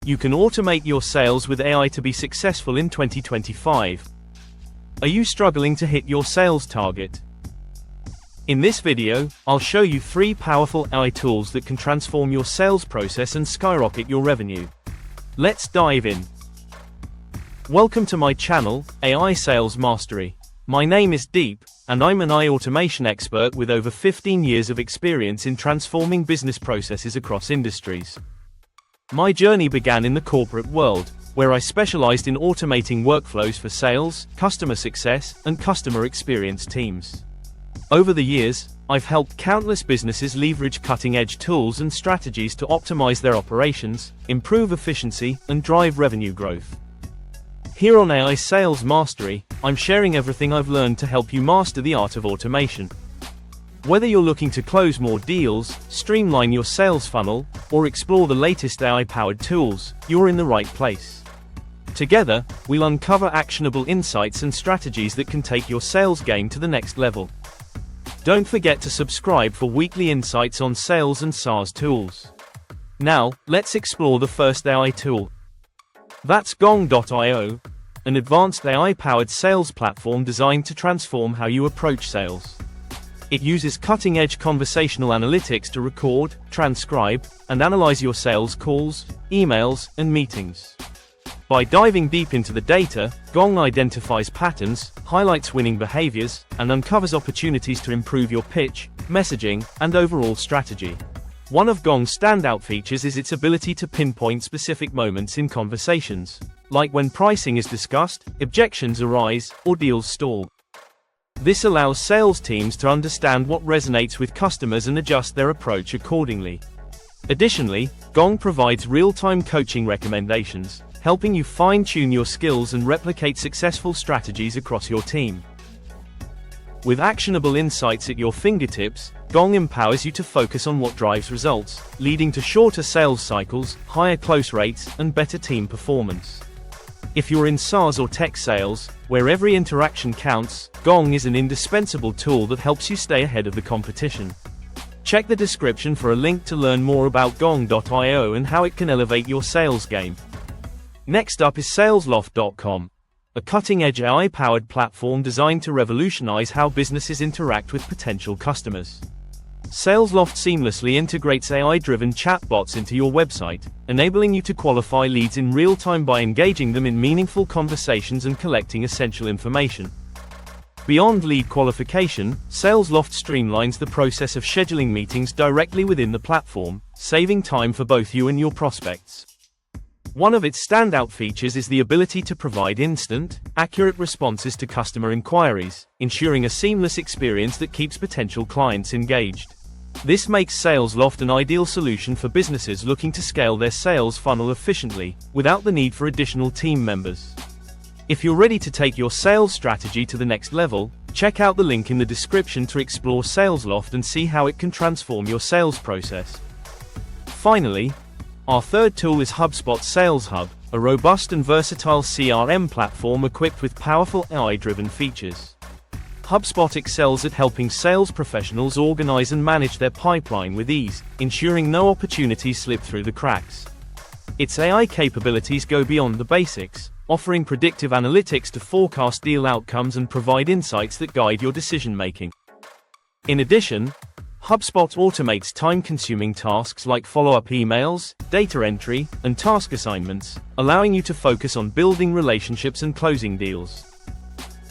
You can automate your sales with AI to be successful in 2025. Are you struggling to hit your sales target? In this video, I'll show you 3 powerful AI tools that can transform your sales process and skyrocket your revenue. Let's dive in. Welcome to my channel, AI Sales Mastery. My name is Deep, and I'm an AI automation expert with over 15 years of experience in transforming business processes across industries. My journey began in the corporate world, where I specialized in automating workflows for sales, customer success, and customer experience teams. Over the years, I've helped countless businesses leverage cutting-edge tools and strategies to optimize their operations, improve efficiency, and drive revenue growth. Here on AI Sales Mastery, I'm sharing everything I've learned to help you master the art of automation. Whether you're looking to close more deals, streamline your sales funnel, or explore the latest AI-powered tools, you're in the right place. Together, we'll uncover actionable insights and strategies that can take your sales game to the next level. Don't forget to subscribe for weekly insights on sales and SaaS tools. Now, let's explore the first AI tool. That's Gong.io, an advanced AI-powered sales platform designed to transform how you approach sales. It uses cutting-edge conversational analytics to record, transcribe, and analyze your sales calls, emails, and meetings. By diving deep into the data, Gong identifies patterns, highlights winning behaviors, and uncovers opportunities to improve your pitch, messaging, and overall strategy. One of Gong's standout features is its ability to pinpoint specific moments in conversations, like when pricing is discussed, objections arise, or deals stall. This allows sales teams to understand what resonates with customers and adjust their approach accordingly. Additionally, Gong provides real-time coaching recommendations, helping you fine-tune your skills and replicate successful strategies across your team. With actionable insights at your fingertips, Gong empowers you to focus on what drives results, leading to shorter sales cycles, higher close rates, and better team performance. If you're in SaaS or tech sales, where every interaction counts, Gong is an indispensable tool that helps you stay ahead of the competition. Check the description for a link to learn more about Gong.io and how it can elevate your sales game. Next up is SalesLoft.com, a cutting-edge AI-powered platform designed to revolutionize how businesses interact with potential customers. SalesLoft seamlessly integrates AI-driven chatbots into your website, enabling you to qualify leads in real time by engaging them in meaningful conversations and collecting essential information. Beyond lead qualification, SalesLoft streamlines the process of scheduling meetings directly within the platform, saving time for both you and your prospects. One of its standout features is the ability to provide instant, accurate responses to customer inquiries, ensuring a seamless experience that keeps potential clients engaged. This makes SalesLoft an ideal solution for businesses looking to scale their sales funnel efficiently, without the need for additional team members. If you're ready to take your sales strategy to the next level, check out the link in the description to explore SalesLoft and see how it can transform your sales process. Finally, our third tool is HubSpot Sales Hub, a robust and versatile CRM platform equipped with powerful AI-driven features. HubSpot excels at helping sales professionals organize and manage their pipeline with ease, ensuring no opportunities slip through the cracks. Its AI capabilities go beyond the basics, offering predictive analytics to forecast deal outcomes and provide insights that guide your decision-making. In addition, HubSpot automates time-consuming tasks like follow-up emails, data entry, and task assignments, allowing you to focus on building relationships and closing deals.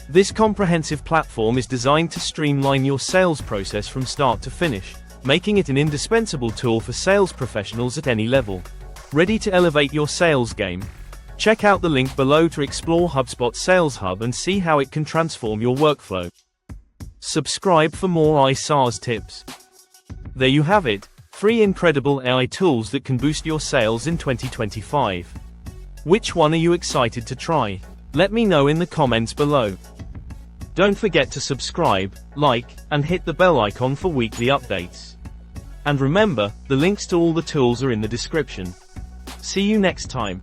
This comprehensive platform is designed to streamline your sales process from start to finish, making it an indispensable tool for sales professionals at any level. Ready to elevate your sales game? Check out the link below to explore HubSpot Sales Hub and see how it can transform your workflow. Subscribe for more AI SaaS tips. There you have it, 3 incredible AI tools that can boost your sales in 2025. Which one are you excited to try? Let me know in the comments below. Don't forget to subscribe, like, and hit the bell icon for weekly updates. And remember, the links to all the tools are in the description. See you next time.